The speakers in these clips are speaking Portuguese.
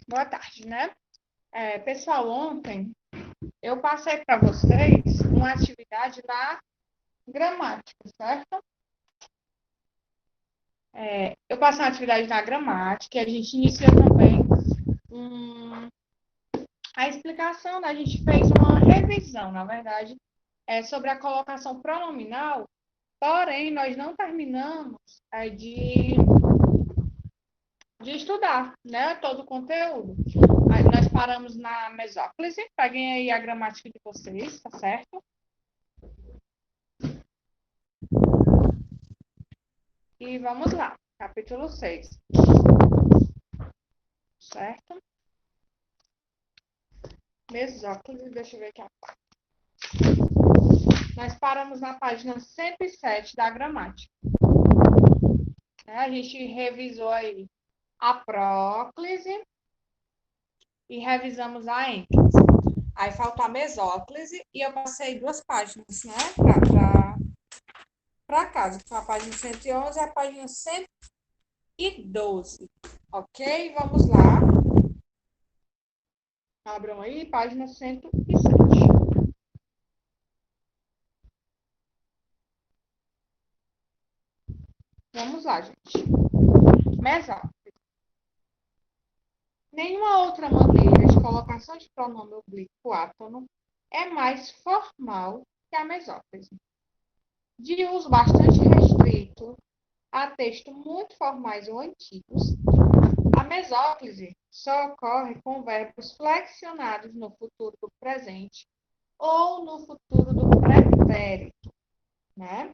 Boa tarde, né? Pessoal, ontem eu passei para vocês uma atividade na gramática, certo? Eu passei uma atividade na gramática e a gente iniciou também a explicação, né? A gente fez uma revisão, na verdade, sobre a colocação pronominal, porém, nós não terminamos de estudar, né, todo o conteúdo. Aí nós paramos na mesóclise, peguem aí a gramática de vocês, tá certo? E vamos lá, capítulo 6, certo? Mesóclise, deixa eu ver aqui a parte. Nós paramos na página 107 da gramática. A gente revisou aí a próclise e revisamos a ênclise. Aí faltou a mesóclise e eu passei 2 páginas, né, para casa, que foi a página 111 e a página 112. Ok? Vamos lá. Abram aí, página 107. Vamos lá, gente. Mesóclise. Nenhuma outra maneira de colocação de pronome oblíquo átono é mais formal que a mesóclise. De uso bastante restrito a textos muito formais ou antigos, a mesóclise só ocorre com verbos flexionados no futuro do presente ou no futuro do pretérito, né?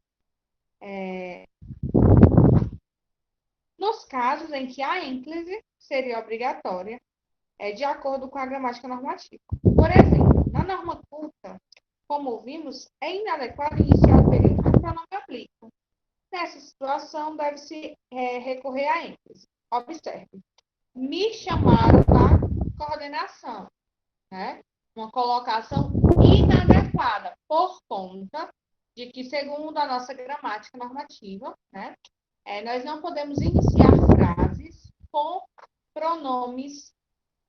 Nos casos em que a ênclise seria obrigatória, de acordo com a gramática normativa. Por exemplo, na norma culta, como vimos, é inadequado iniciar o período com pronome oblíquo. Nessa situação, deve-se recorrer à ênclise. Observe. Me chamaram da coordenação, né? Uma colocação inadequada por conta de que, segundo a nossa gramática normativa, né, nós não podemos iniciar frases com pronomes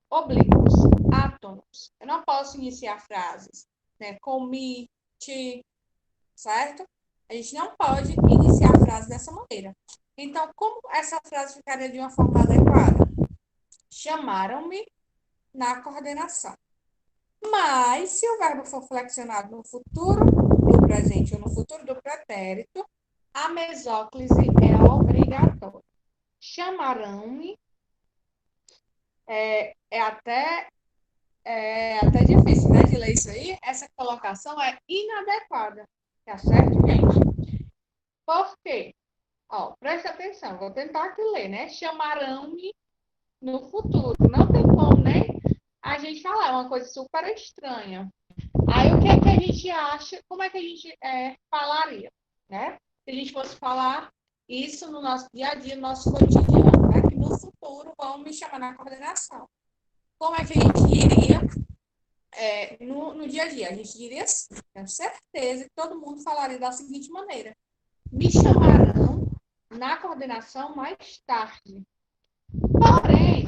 oblíquos, átonos. Eu não posso iniciar frases, né, com me, te, certo? A gente não pode iniciar a frase dessa maneira. Então, como essa frase ficaria de uma forma adequada? Chamaram-me na coordenação. Mas, se o verbo for flexionado no futuro do presente ou no futuro do pretérito, a mesóclise é obrigatória. Chamarão-me é até difícil, né, de ler isso aí. Essa colocação é inadequada. Tá certo, gente? Por quê? Ó, presta atenção, vou tentar aqui ler, né? Chamarão-me no futuro. Não tem como nem a gente falar, é uma coisa super estranha. Aí o que é que a gente acha? Como é que a gente falaria, né? Se a gente fosse falar isso no nosso dia a dia, no nosso cotidiano, né? Que no futuro vão me chamar na coordenação. Como é que a gente diria no dia a dia? A gente diria assim, tenho certeza que todo mundo falaria da seguinte maneira: me chamarão na coordenação mais tarde. Porém,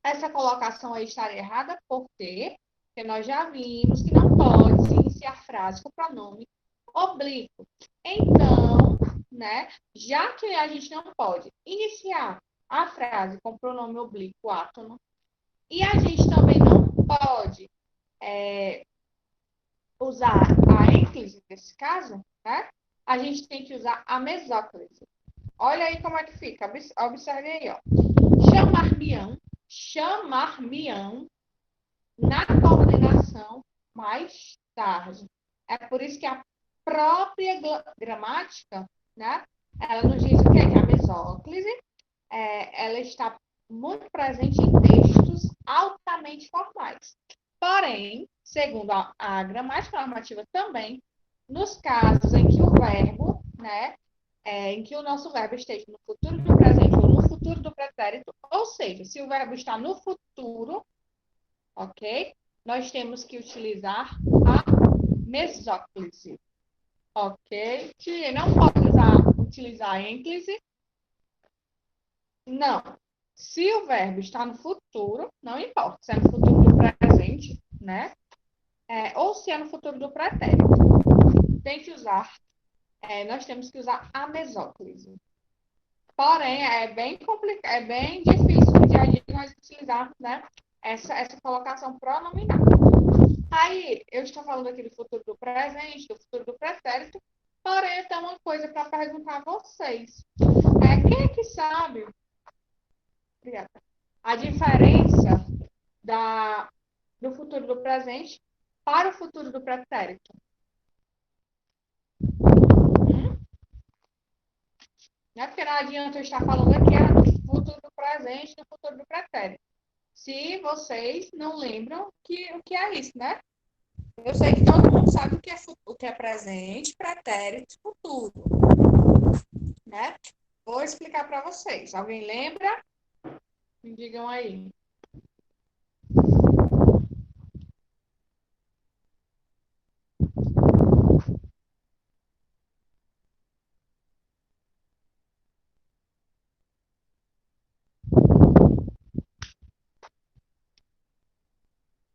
essa colocação aí estaria errada, porque nós já vimos que não pode se iniciar frase com pronome oblíquo. Então, né, já que a gente não pode iniciar a frase com pronome oblíquo átono, e a gente também não pode usar a ênclise nesse caso, né, a gente tem que usar a mesóclise. Olha aí como é que fica. Observe aí, ó. Chamar-me-ão na coordenação mais tarde. É por isso que a própria gramática, né, ela nos diz o quê? Que a mesóclise, ela está muito presente em textos altamente formais. Porém, segundo a gramática normativa também, nos casos em que o verbo, né, em que o nosso verbo esteja no futuro do presente ou no futuro do pretérito, ou seja, se o verbo está no futuro, ok? Nós temos que utilizar a mesóclise, ok? Tia, não pode utilizar a ênclise? Não. Se o verbo está no futuro, não importa se é no futuro do presente, né? Ou se é no futuro do pretérito. Tem que usar, nós temos que usar a mesóclise. Porém, é bem complicado, é bem difícil no dia a dia nós utilizarmos, né, essa colocação pronominal. Aí, eu estou falando aqui do futuro do presente, do futuro do pretérito, porém, eu tenho uma coisa para perguntar a vocês. Quem é que sabe a diferença do futuro do presente para o futuro do pretérito? Hum? Não é porque não adianta eu estar falando aqui do futuro do presente e do futuro do pretérito. Se vocês não lembram o que é isso, né? Eu sei que todo mundo sabe o que é presente, pretérito e futuro, né? Vou explicar para vocês. Alguém lembra? Me digam aí.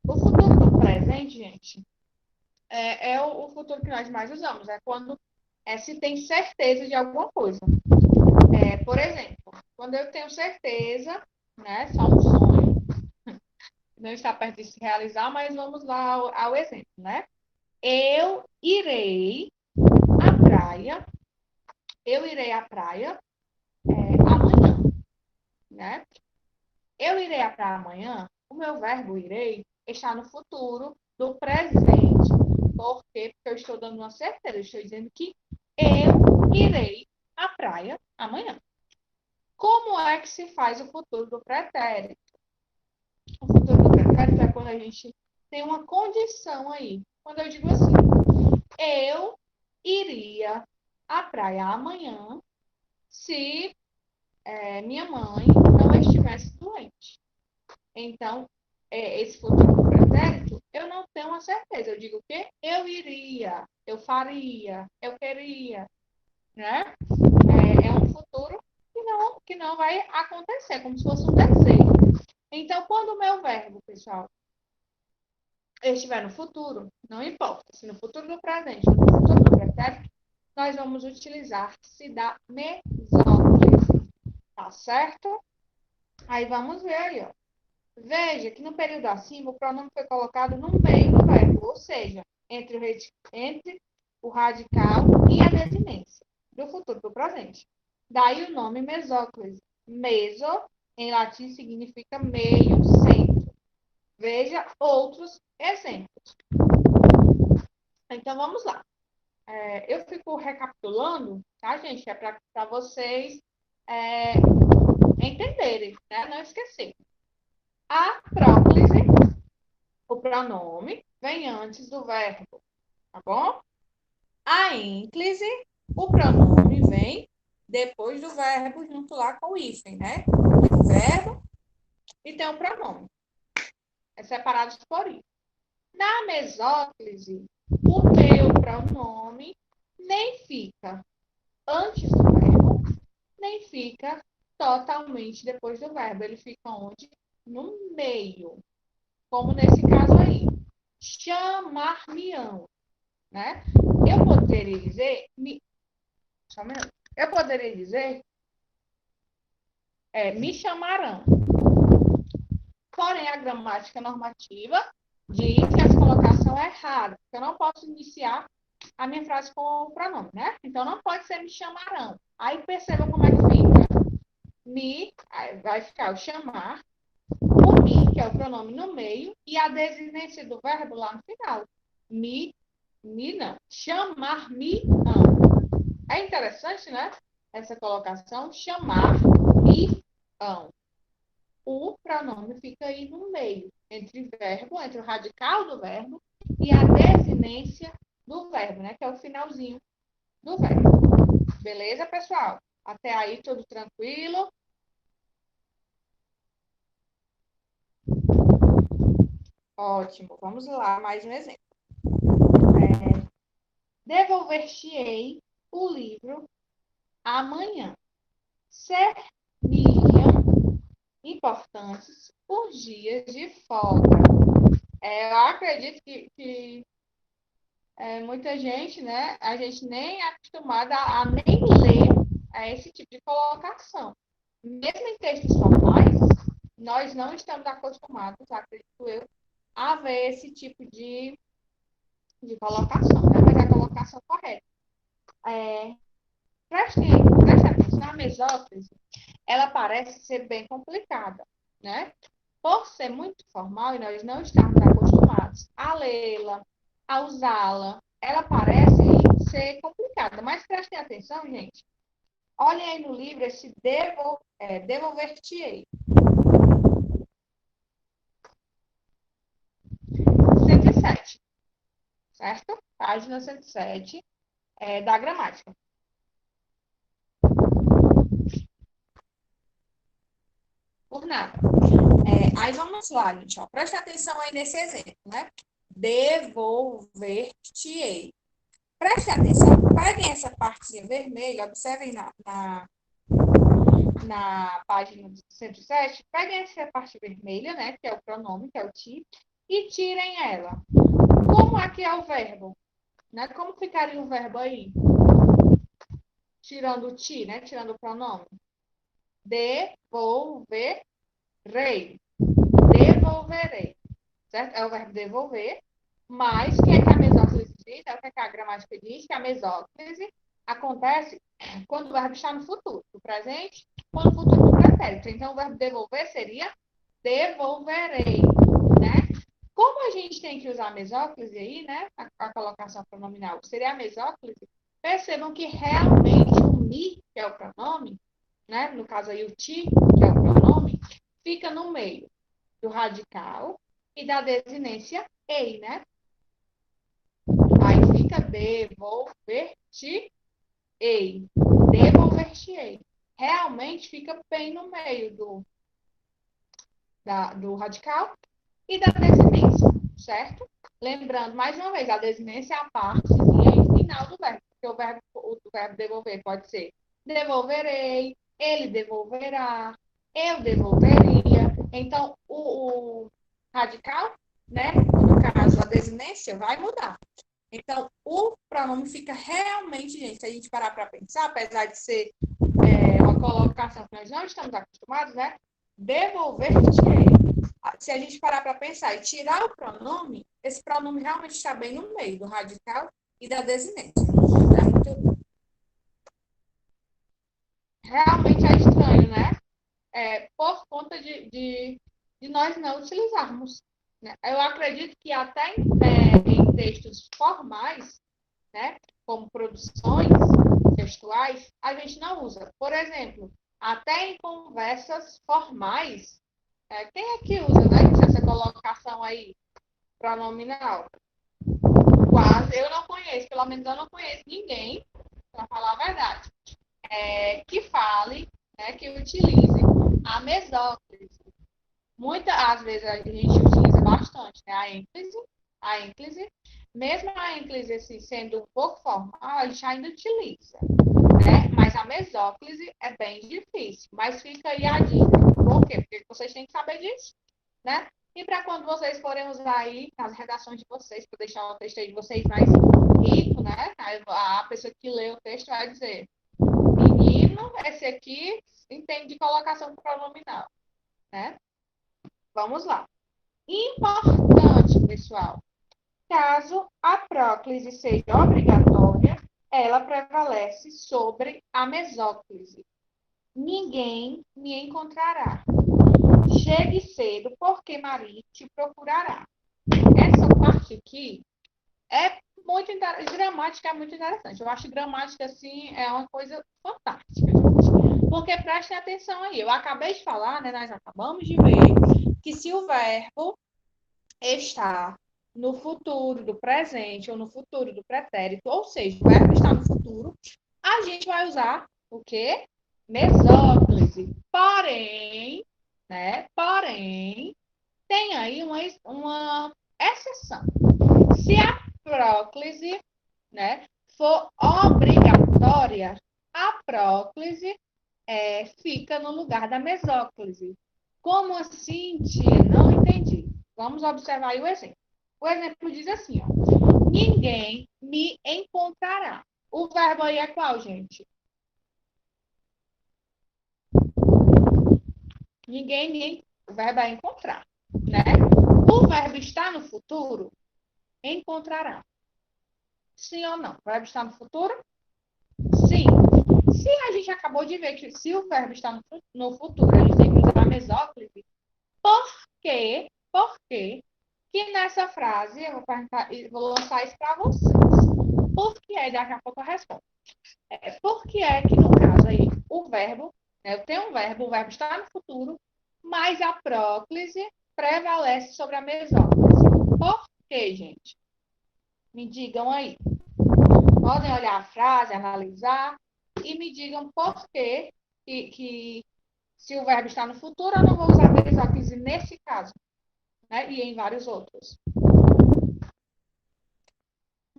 O futuro do presente, gente, é o futuro que nós mais usamos. É quando se tem certeza de alguma coisa. Por exemplo, quando eu tenho certeza, né, só um sonho, não está perto de se realizar, mas vamos lá ao exemplo, né? Eu irei à praia, eu irei à praia amanhã, né? Eu irei à praia amanhã, o meu verbo irei está no futuro do presente. Por quê? Porque eu estou dando uma certeza, eu estou dizendo que eu irei à praia amanhã. Como é que se faz o futuro do pretérito? O futuro do pretérito é quando a gente tem uma condição aí. Quando eu digo assim, eu iria à praia amanhã se minha mãe não estivesse doente. Então, esse futuro do pretérito, eu não tenho uma certeza. Eu digo o quê? Eu iria, eu faria, eu queria, né? É um futuro que não vai acontecer, como se fosse um desejo. Então, quando o meu verbo, pessoal, estiver no futuro, não importa se no futuro do presente ou no futuro do pretérito, nós vamos utilizar-se da mesóclise, tá certo? Aí vamos ver aí, ó. Veja que no período acima, o pronome foi colocado no meio do verbo, ou seja, entre o radical e a desinência, do futuro do presente. Daí o nome mesóclise. Meso, em latim, significa meio, centro. Veja outros exemplos. Então, vamos lá. Eu fico recapitulando, tá, gente? É para vocês entenderem, né? Não esquecer. A próclise, o pronome, vem antes do verbo, tá bom? A ênclise, o pronome vem depois do verbo, junto lá com o hífen, né? Tem o verbo e tem o pronome. É separados por isso. Na mesóclise, o meu pronome nem fica antes do verbo, nem fica totalmente depois do verbo. Ele fica onde? No meio. Como nesse caso aí. Chamar-me-ão, né? Eu poderia dizer, só um minuto. Eu poderia dizer, me chamarão. Porém, a gramática normativa diz que essa colocação é errada, porque eu não posso iniciar a minha frase com o pronome, né? Então, não pode ser me chamarão. Aí, perceba como é que fica. Me, vai ficar o chamar, o me, que é o pronome no meio, e a desinência do verbo lá no final. Me não. Chamar-me-ão. É interessante, né? Essa colocação, chamar-me-ão. O pronome fica aí no meio, entre verbo, entre o radical do verbo e a desinência do verbo, né? Que é o finalzinho do verbo. Beleza, pessoal? Até aí, tudo tranquilo? Ótimo. Vamos lá, mais um exemplo. Devolver-te-ei o livro amanhã. Ser-me-iam importantes por dias de folga. Eu acredito que muita gente, né? A gente nem é acostumada a nem ler esse tipo de colocação. Mesmo em textos formais, nós não estamos acostumados, acredito eu, a ver esse tipo de colocação, né? Mas a colocação correta. Preste atenção, a mesóclise, ela parece ser bem complicada, né? Por ser muito formal e nós não estamos acostumados a lê-la, a usá-la, ela parece ser complicada. Mas prestem atenção, gente. Olhem aí no livro esse devolver-te-ei. 107, certo? Página 107 da gramática. Por nada. Aí vamos lá, gente. Ó. Presta atenção aí nesse exemplo, né? Devolver-te-ei. Preste atenção, peguem essa partezinha vermelha, observem na página 107, peguem essa parte vermelha, né, que é o pronome, que é o ti, e tirem ela. Como aqui é o verbo? Né? Como ficaria o verbo aí? Tirando o ti, né? Tirando o pronome. Devolverei. Devolverei. Certo? É o verbo devolver. Mas o que é que a mesóclise diz? É o que a gramática diz? Que a mesóclise acontece quando o verbo está no futuro, no presente, quando o futuro no pretérito. Então, o verbo devolver seria devolverei, né? Como a gente tem que usar a mesóclise aí, né? A colocação pronominal seria a mesóclise. Percebam que realmente o me, que é o pronome, né? No caso aí o ti, que é o pronome, fica no meio do radical e da desinência ei, né? Aí fica devolver-te-ei. Devolver-te-ei. Realmente fica bem no meio do radical e da desinência, certo? Lembrando, mais uma vez, a desinência é a partezinha final do verbo, porque o verbo devolver pode ser devolverei, ele devolverá, eu devolveria. Então, o radical, né, no caso, a desinência, vai mudar. Então, o pronome fica realmente, gente, se a gente parar para pensar, apesar de ser uma colocação que nós não estamos acostumados, né? Devolver-te-ei. Se a gente parar para pensar e tirar o pronome, esse pronome realmente está bem no meio do radical e da desinência. É muito... Realmente é estranho, né? Por conta de nós não utilizarmos. Né? Eu acredito que até em textos formais, né, como produções textuais, a gente não usa. Por exemplo, até em conversas formais, quem é que usa, né, essa colocação aí, pronominal? Quase, eu não conheço, pelo menos eu não conheço ninguém, para falar a verdade, que fale, né, que utilize a mesóclise. Muitas às vezes a gente utiliza bastante, né, a ênclise, mesmo a ênclise assim, sendo um pouco formal, a gente ainda utiliza, né? Mas a mesóclise é bem difícil. Mas fica aí a dica. Por quê? Porque vocês têm que saber disso, né? E para quando vocês forem usar aí nas redações de vocês, para deixar o texto aí de vocês mais rico, né? A pessoa que lê o texto vai dizer: menino, esse aqui entende de colocação pronominal, né? Vamos lá. Importante, pessoal. Caso a próclise seja obrigatória, ela prevalece sobre a mesóclise. Ninguém me encontrará. Chegue cedo, porque Maria te procurará. Essa parte aqui é muito interessante. Gramática é muito interessante. Eu acho gramática, assim, é uma coisa fantástica, gente. Porque prestem atenção aí. Eu acabei de falar, né? Nós acabamos de ver que se o verbo está no futuro do presente ou no futuro do pretérito, ou seja, o verbo está no futuro, a gente vai usar o quê? Mesóclise. Porém, né? Porém, tem aí uma exceção. Se a próclise, né, for obrigatória, a próclise fica no lugar da mesóclise. Como assim, tia? Não entendi. Vamos observar aí o exemplo. O exemplo diz assim, ó. Ninguém me encontrará. O verbo aí é qual, gente? O verbo é encontrar, né? O verbo está no futuro? Encontrará. Sim ou não? O verbo está no futuro? Sim. Se a gente acabou de ver que se o verbo está no futuro, a gente tem que usar a mesóclise, por que que nessa frase, eu vou lançar isso para vocês. Por que é? Daqui a pouco eu respondo. Por que é que, no caso aí, o verbo, eu tenho um verbo, o verbo está no futuro, mas a próclise prevalece sobre a mesóclise. Por quê, gente? Me digam aí. Podem olhar a frase, analisar e me digam por que se o verbo está no futuro, eu não vou usar a mesóclise nesse caso, né? E em vários outros.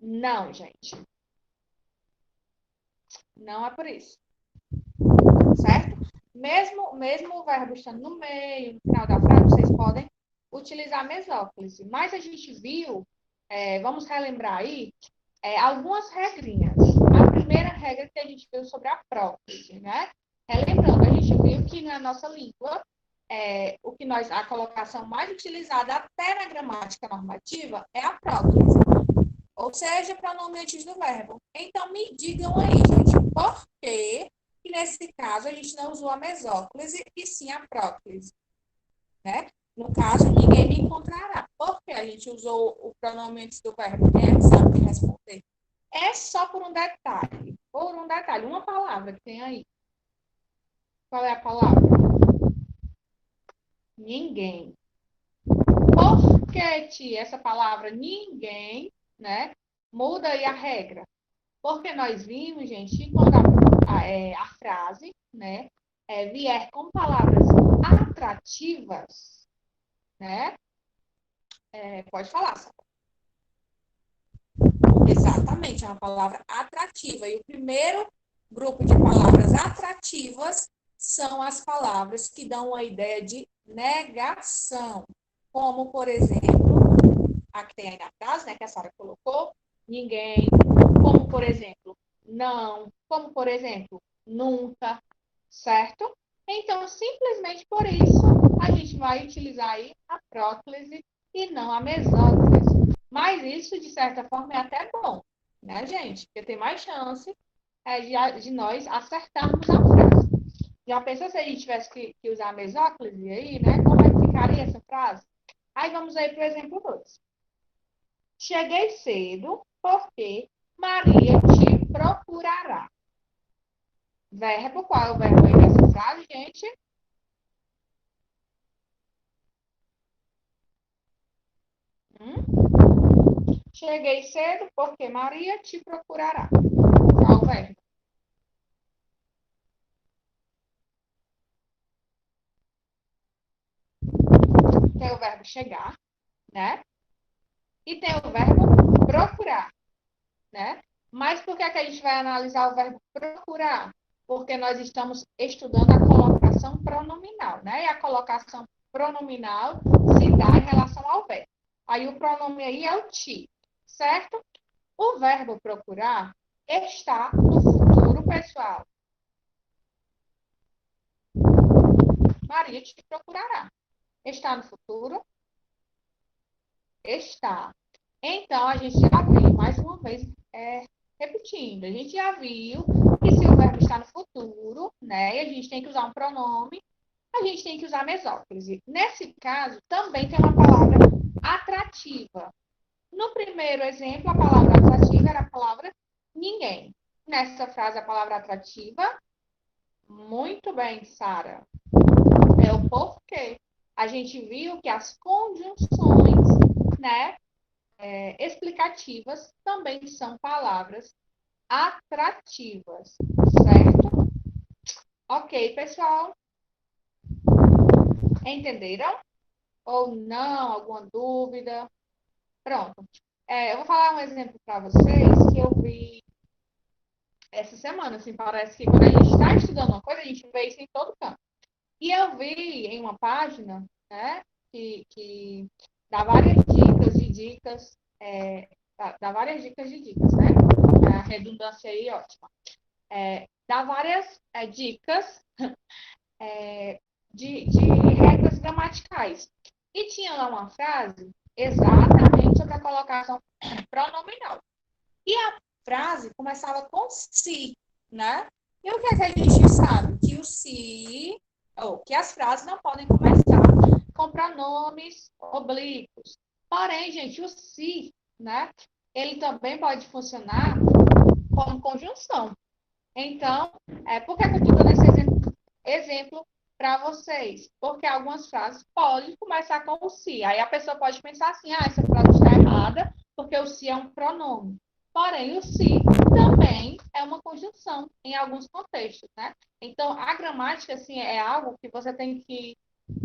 Não, gente. Não é por isso. Certo? Mesmo o verbo estando no meio, no final da frase, vocês podem utilizar a mesóclise. Mas a gente viu, vamos relembrar aí, algumas regrinhas. A primeira regra que a gente viu sobre a próclise, né? Relembrando, a gente viu que na nossa língua, a colocação mais utilizada até na gramática normativa é a próclise. Ou seja, pronome antes do verbo. Então, me digam aí, gente, por que nesse caso a gente não usou a mesóclise e sim a próclise, né? No caso, ninguém me encontrará. Por que a gente usou o pronome antes do verbo? Quem é que sabe responder? É só por um detalhe. Por um detalhe, uma palavra que tem aí. Qual é a palavra? Ninguém. Por que, tia, essa palavra ninguém, né? Muda aí a regra. Porque nós vimos, gente, que quando a frase, né, vier com palavras atrativas, né? Pode falar, Sara. Exatamente, é uma palavra atrativa. E o primeiro grupo de palavras atrativas são as palavras que dão a ideia de negação. Como, por exemplo, a que tem aí na frase, né, que a Sara colocou, ninguém. Como, por exemplo, não. Como, por exemplo, nunca. Certo? Então, simplesmente por isso, a gente vai utilizar aí a próclise e não a mesóclise. Mas isso, de certa forma, é até bom, né, gente? Porque tem mais chance de nós acertarmos a frase. Já pensou se a gente tivesse que usar a mesóclise aí, né? Como é que ficaria essa frase? Aí vamos aí para o exemplo 2. Cheguei cedo porque Maria te procurará. Verbo, qual é o verbo aí dessa frase, gente? Cheguei cedo porque Maria te procurará. Qual o verbo? Tem o verbo chegar, né? E tem o verbo procurar, né? Mas por que é que a gente vai analisar o verbo procurar? Porque nós estamos estudando a colocação pronominal, né? E a colocação pronominal se dá em relação ao verbo. Aí o pronome aí é o ti, certo? O verbo procurar está no futuro, pessoal. Maria te procurará. Está no futuro? Está. Então, a gente já viu, mais uma vez, repetindo, a gente já viu que se o verbo está no futuro, né, e a gente tem que usar um pronome, a gente tem que usar mesóclise. Nesse caso, também tem uma palavra atrativa. No primeiro exemplo, a palavra atrativa era a palavra ninguém. Nessa frase, a palavra atrativa, muito bem, Sara. É o porquê. A gente viu que as conjunções, né, explicativas também são palavras atrativas, certo? Ok, pessoal? Entenderam? ou não, alguma dúvida? Pronto. Eu vou falar um exemplo para vocês que eu vi essa semana. Assim, parece que quando a gente está estudando uma coisa, a gente vê isso em todo canto. E eu vi em uma página, né, que dá várias dicas de dicas, dá várias dicas de dicas, né? A redundância aí, ótima. Dá várias dicas de regras gramaticais. E tinha lá uma frase exatamente sobre a colocação pronominal. E a frase começava com se, né? E o que é que a gente sabe? Que o se, ou que as frases não podem começar com pronomes oblíquos. Porém, gente, o se, né? Ele também pode funcionar como conjunção. Então, por que eu estou dando esse exemplo para vocês? Porque algumas frases podem começar com o se. Aí a pessoa pode pensar assim, essa frase está errada, porque o se é um pronome. Porém, o se também é uma conjunção em alguns contextos, né? Então, a gramática, assim, é algo que você tem que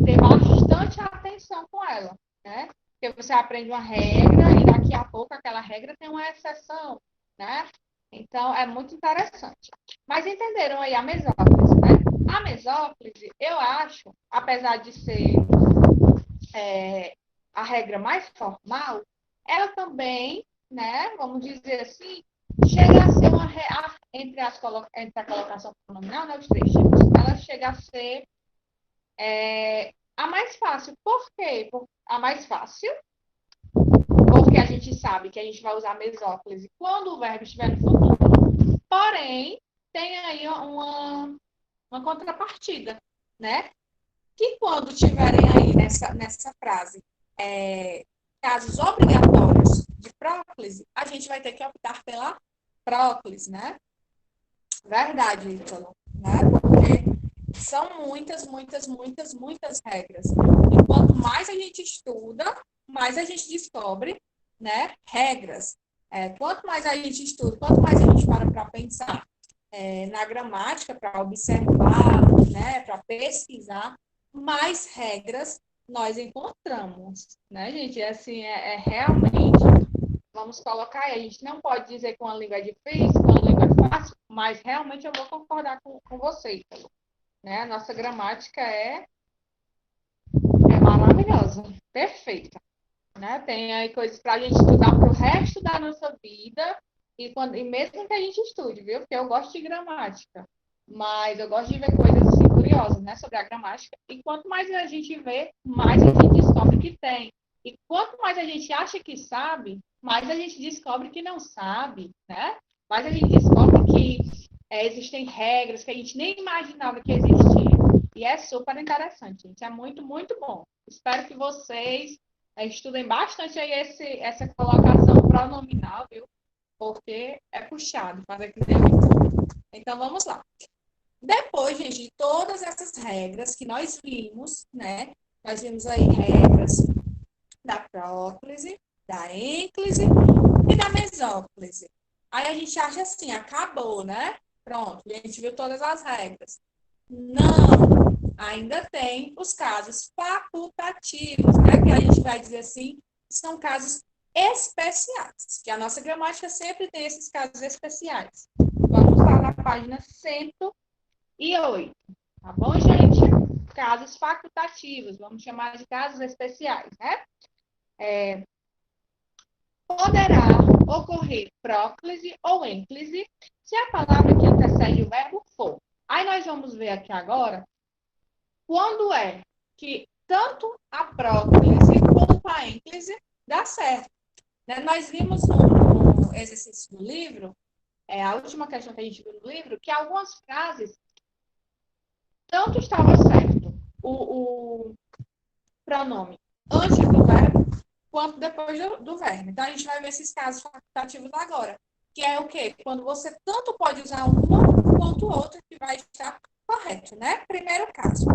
ter bastante atenção com ela, né? Porque você aprende uma regra e daqui a pouco aquela regra tem uma exceção, né? Então, é muito interessante. Mas entenderam aí a mesóclise, né? A mesóclise, eu acho, apesar de ser a regra mais formal, ela também, né, vamos dizer assim, chega a ser entre a colocação pronominal, né, os três tipos, ela chega a ser a mais fácil. Por quê? A mais fácil, porque a gente sabe que a gente vai usar a mesóclise quando o verbo estiver no futuro. Porém, tem aí uma contrapartida, né? Que quando tiverem aí nessa frase casos obrigatórios de próclise, a gente vai ter que optar pela próclise, né? Verdade, Ítalo, né? Porque são muitas, muitas, muitas, muitas regras. E quanto mais a gente estuda, mais a gente descobre, né, regras. Quanto mais a gente estuda, quanto mais a gente para pensar na gramática, para observar, né, para pesquisar, mais regras nós encontramos, né, gente? Assim, realmente, vamos colocar aí, a gente não pode dizer que uma língua é difícil, que uma língua é fácil, mas realmente eu vou concordar com vocês, né? A nossa gramática é maravilhosa, perfeita, né? Tem aí coisas para a gente estudar para o resto da nossa vida e mesmo que a gente estude, viu? Porque eu gosto de gramática, mas eu gosto de ver coisas assim, curiosas, né, sobre a gramática. E quanto mais a gente vê, mais a gente descobre que tem. E quanto mais a gente acha que sabe, mais a gente descobre que não sabe, né? Mais a gente descobre que existem regras que a gente nem imaginava que existiam. E é super interessante, gente. É muito, muito bom. Espero que vocês estudem bastante aí essa colocação pronominal, viu? Porque é puxado fazer que nem eu. Então, vamos lá. Depois, gente, de todas essas regras que nós vimos, né? Nós vimos aí regras da próclise, da ênclise e da mesóclise. Aí a gente acha assim, acabou, né? Pronto, a gente viu todas as regras. Não, ainda tem os casos facultativos, né? Que a gente vai dizer assim, são casos especiais, que a nossa gramática sempre tem esses casos especiais. Vamos lá na página 108, tá bom, gente? Casos facultativos, vamos chamar de casos especiais, né? Poderá ocorrer próclise ou ênclise se a palavra que antecede o verbo for. Aí nós vamos ver aqui agora quando é que tanto a próclise quanto a ênclise dá certo. Né? Nós vimos no exercício do livro, a última questão que a gente viu no livro, que algumas frases tanto estava certo o pronome antes do verbo quanto depois do verbo. Então, a gente vai ver esses casos facultativos agora, que é o quê? Quando você tanto pode usar uma quanto outra que vai estar correto, né? Primeiro caso,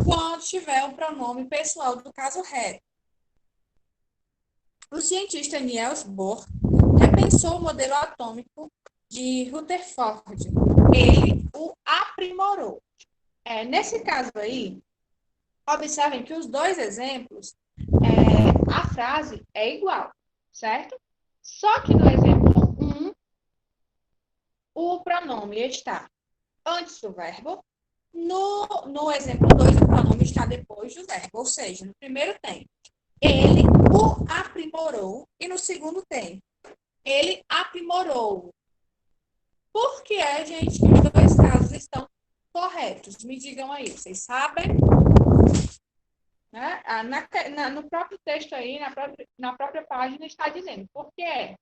quando tiver o pronome pessoal do caso reto. O cientista Niels Bohr repensou o modelo atômico de Rutherford. Ele o aprimorou. Nesse caso aí, Observem que os dois exemplos, a frase é igual, certo? Só que no exemplo 1, o pronome está antes do verbo. No exemplo 2, o pronome está depois do verbo. Ou seja, no primeiro tem ele o aprimorou e no segundo tem ele aprimorou. Por que é, gente, que os dois casos estão corretos? Me digam aí, vocês sabem? Né? No próprio texto aí, na própria página, está dizendo. Por que é?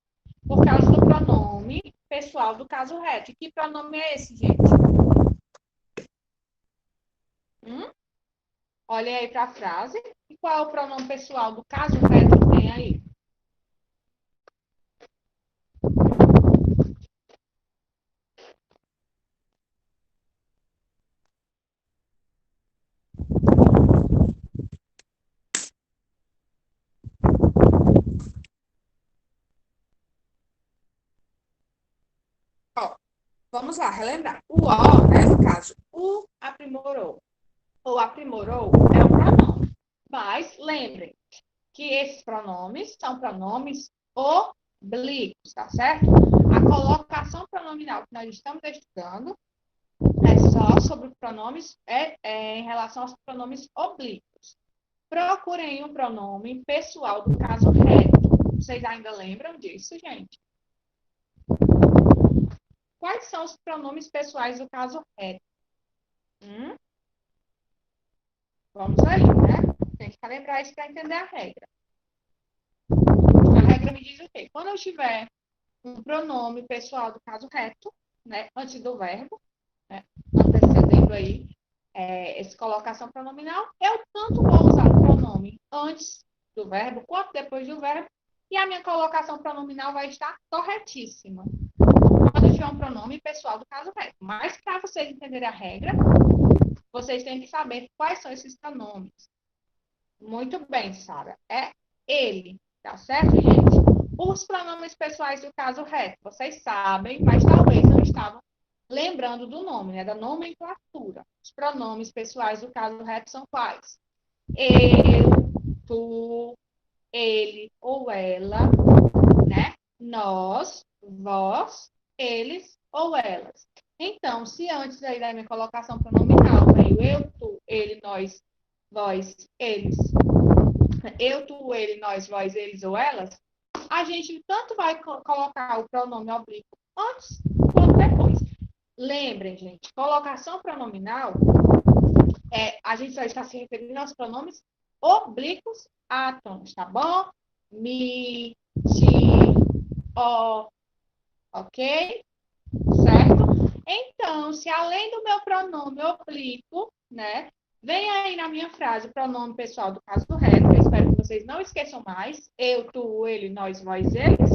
Por causa do pronome pessoal do caso reto. E que pronome é esse, gente? Olha aí para a frase. E qual é o pronome pessoal do caso reto que tem aí? Ó, vamos lá, relembrar. O O, né, no caso, o aprimorou. O aprimorou é um pronome. Mas lembrem que esses pronomes são pronomes oblíquos, tá certo? A colocação pronominal que nós estamos estudando é só sobre pronomes, em relação aos pronomes oblíquos. Procurem um pronome pessoal do caso reto. Vocês ainda lembram disso, gente? Quais são os pronomes pessoais do caso reto? Vamos aí, né? Tem que lembrar isso para entender a regra. A regra me diz o quê? Quando eu tiver um pronome pessoal do caso reto, né, antes do verbo, né, antecedendo aí essa colocação pronominal, eu tanto vou usar o pronome antes do verbo quanto depois do verbo, e a minha colocação pronominal vai estar corretíssima. Quando eu tiver um pronome pessoal do caso reto. Mas para vocês entenderem a regra, vocês têm que saber quais são esses pronomes. Muito bem, Sara. É ele, tá certo, gente? Os pronomes pessoais do caso reto, vocês sabem, mas talvez não estavam lembrando do nome, né? Da nomenclatura. Os pronomes pessoais do caso reto são quais? Eu, tu, ele ou ela, né? Nós, vós, eles ou elas. Então, se antes aí da minha colocação pronominal veio eu, tu, ele, nós, vós, eles, eu, tu, ele, nós, vós, eles ou elas, a gente tanto vai colocar o pronome oblíquo antes quanto depois. Lembrem, gente, colocação pronominal, a gente só está se referindo aos pronomes oblíquos átonos, tá bom? Mi, ti, o, ok? Certo? Então, se além do meu pronome oblíquo, né, vem aí na minha frase o pronome pessoal do caso reto, eu espero que vocês não esqueçam mais, eu, tu, ele, nós, vós, eles,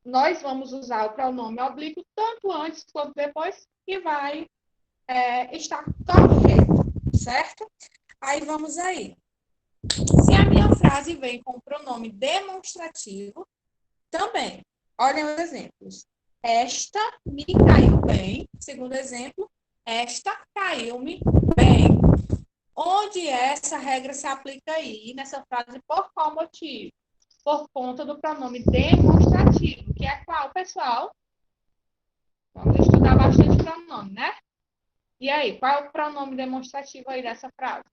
nós vamos usar o pronome oblíquo tanto antes quanto depois, que vai estar correto, certo? Aí vamos aí. Se a minha frase vem com o pronome demonstrativo, também. Olhem os exemplos. Esta me caiu bem. Segundo exemplo, esta caiu-me bem. Onde essa regra se aplica aí, nessa frase, por qual motivo? Por conta do pronome demonstrativo, que é qual, pessoal? Vamos estudar bastante pronome, né? E aí, qual é o pronome demonstrativo aí dessa frase?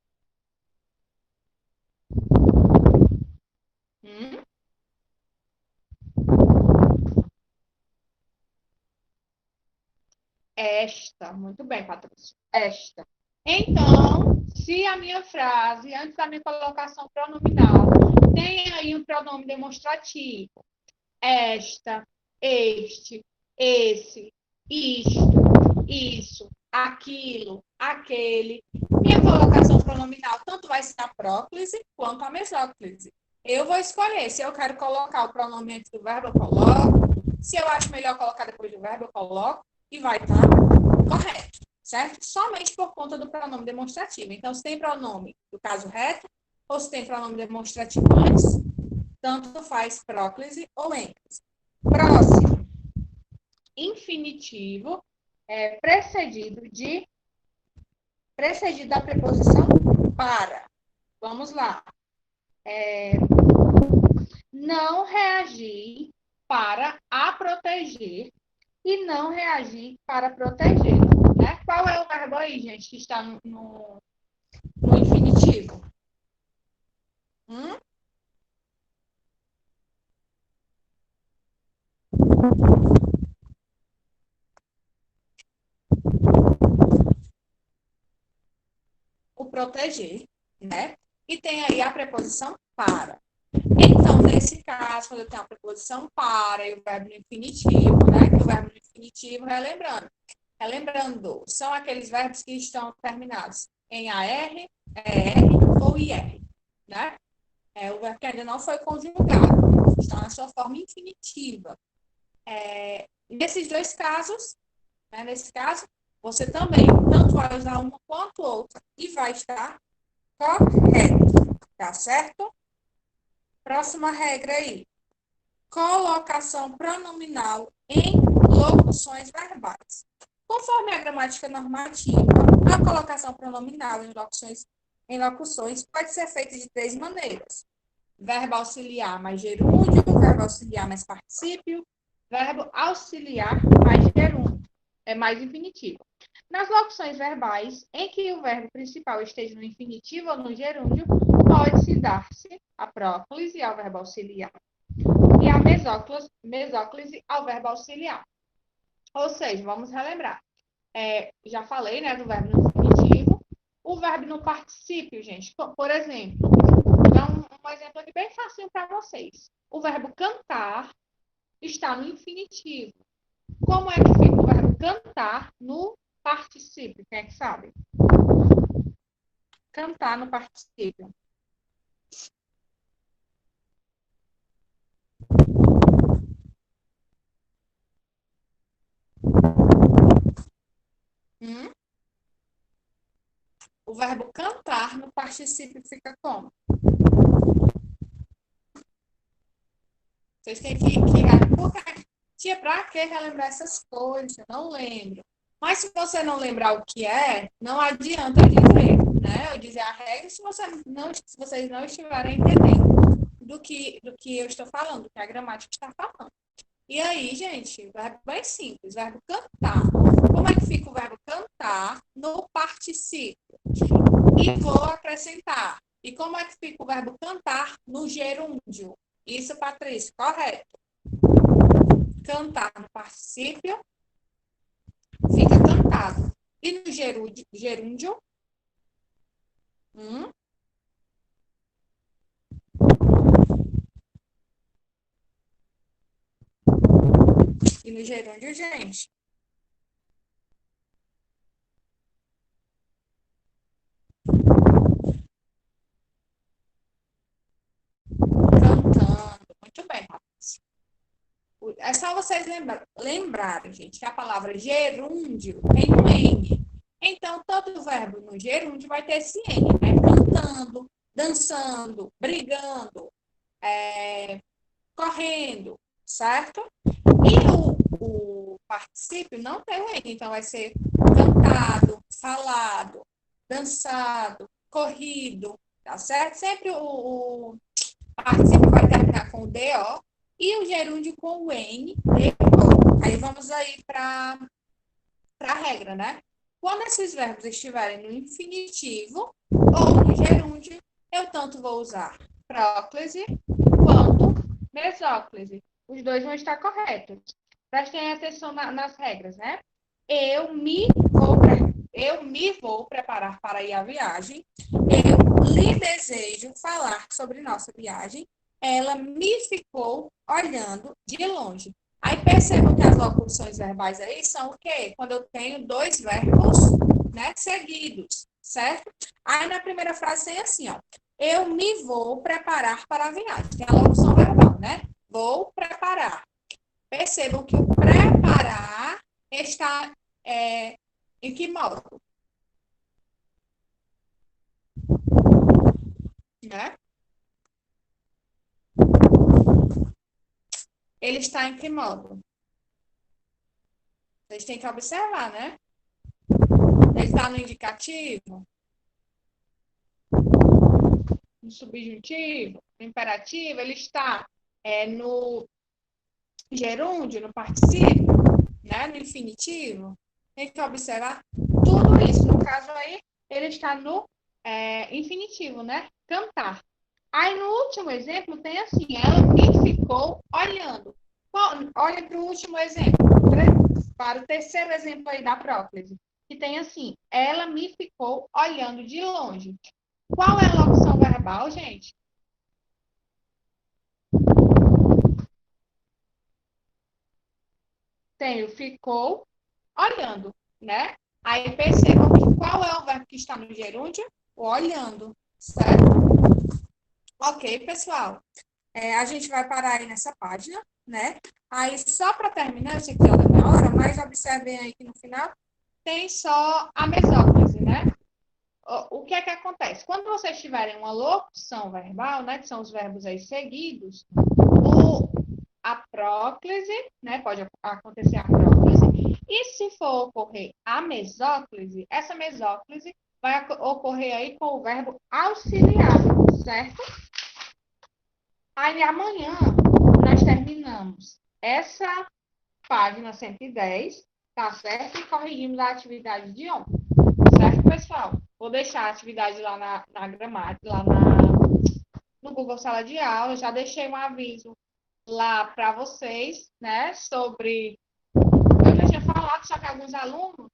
Esta. Muito bem, Patrícia. Esta. Então, se a minha frase, antes da minha colocação pronominal, tem aí um pronome demonstrativo, esta, este, esse, isto, isso, aquilo, aquele, minha colocação pronominal tanto vai ser a próclise quanto a mesóclise. Eu vou escolher se eu quero colocar o pronome antes do verbo, eu coloco. Se eu acho melhor colocar depois do verbo, eu coloco. E vai estar correto, certo? Somente por conta do pronome demonstrativo. Então, se tem pronome do caso reto, ou se tem pronome demonstrativo antes, tanto faz próclise ou ênclise. Próximo. Infinitivo precedido da preposição para. Vamos lá. Não reagir para a proteger e não reagir para proteger. Né? Qual é o verbo aí, gente, que está no infinitivo? O proteger, né? E tem aí a preposição para. Então, nesse caso, quando eu tenho a preposição para e o verbo no infinitivo, né? Que o verbo no infinitivo, relembrando, são aqueles verbos que estão terminados em AR, ER ou IR, né? É o verbo que ainda não foi conjugado, está na sua forma infinitiva. Nesses dois casos, né? Nesse caso, você também tanto vai usar uma quanto outra e vai estar correto, tá certo? Próxima regra aí. Colocação pronominal em locuções verbais. Conforme a gramática normativa, a colocação pronominal em locuções pode ser feita de três maneiras: verbo auxiliar mais gerúndio, verbo auxiliar mais particípio, verbo auxiliar mais gerúndio, mais infinitivo. Nas locuções verbais, em que o verbo principal esteja no infinitivo ou no gerúndio, pode-se dar-se a próclise ao verbo auxiliar e a mesóclise ao verbo auxiliar. Ou seja, vamos relembrar. Já falei, né, do verbo no infinitivo. O verbo no particípio, gente. Por exemplo, vou dar um exemplo aqui bem facinho para vocês. O verbo cantar está no infinitivo. Como é que fica o verbo cantar no particípio? Quem é que sabe? Cantar no particípio. O verbo cantar no particípio fica como? Vocês têm que tia, pra que relembrar essas coisas? Eu não lembro. Mas se você não lembrar o que é, não adianta dizer, né? Eu dizer a regra se vocês não estiverem entendendo do que eu estou falando, do que a gramática está falando. E aí, gente, o verbo bem simples, o verbo cantar. Como é que fica o verbo cantar no particípio? E vou acrescentar. E como é que fica o verbo cantar no gerúndio? Isso, Patrícia, correto. Cantar no particípio fica cantado. E no gerúndio? E no gerúndio, gente? Cantando. Muito bem, Patrícia. É só vocês lembrarem, gente, que a palavra gerúndio tem um N. Então, todo verbo no gerúndio vai ter esse N, né? Cantando, dançando, brigando, correndo, certo? E o particípio não tem o N, então vai ser cantado, falado, dançado, corrido, tá certo? Sempre o particípio vai terminar com o DO e o gerúndio com o N. Aí vamos aí para a regra, né? Quando esses verbos estiverem no infinitivo ou no gerúndio, eu tanto vou usar próclise quanto mesóclise. Os dois vão estar corretos. Prestem atenção nas regras, né? Eu me vou preparar para ir à viagem. Eu lhe desejo falar sobre nossa viagem. Ela me ficou olhando de longe. Aí percebam que as locuções verbais aí são o quê? Quando eu tenho dois verbos, né, seguidos, certo? Aí na primeira frase tem assim, ó. Eu me vou preparar para a viagem. Tem a locução verbal, né? Vou preparar. Percebam que o preparar está em que modo? Né? Ele está em que modo? Vocês têm que observar, né? Ele está no indicativo? no subjuntivo, no imperativo, ele está no gerúndio, no particípio, né? No infinitivo. Tem que observar tudo isso. No caso aí, ele está no infinitivo, né? Cantar. Aí no último exemplo tem assim, ela me ficou olhando. Olha para o último exemplo, para o terceiro exemplo aí da próclise, que tem assim, ela me ficou olhando de longe. Qual é a locução verbal, gente? Tem o ficou olhando, né? Aí percebam que qual é o verbo que está no gerúndio? O olhando, certo? Ok, pessoal. A gente vai parar aí nessa página, né? Aí, só para terminar, eu sei que já deu meia hora, mas observem aí que no final tem só a mesóclise, né? O que é que acontece? Quando vocês tiverem uma locução verbal, né, que são os verbos aí seguidos, a próclise, né, pode acontecer a próclise, e se for ocorrer a mesóclise, essa mesóclise vai ocorrer aí com o verbo auxiliar, certo? Aí amanhã nós terminamos essa página 110, tá certo? E corrigimos a atividade de ontem, certo, pessoal? Vou deixar a atividade lá na gramática, lá no Google Sala de Aula. Já deixei um aviso lá para vocês, né? Sobre. Eu já tinha falado, só que alguns alunos,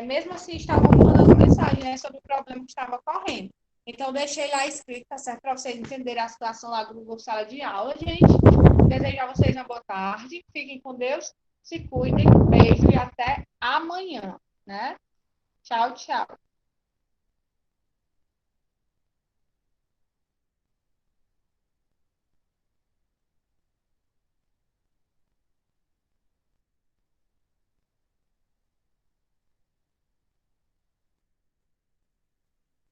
mesmo assim, estavam me mandando mensagem, né? Sobre o problema que estava ocorrendo. Então, deixei lá escrito, tá certo? Para vocês entenderem a situação lá do Google Sala de Aula, gente. Desejo a vocês uma boa tarde. Fiquem com Deus. Se cuidem. Beijo e até amanhã, né? Tchau, tchau.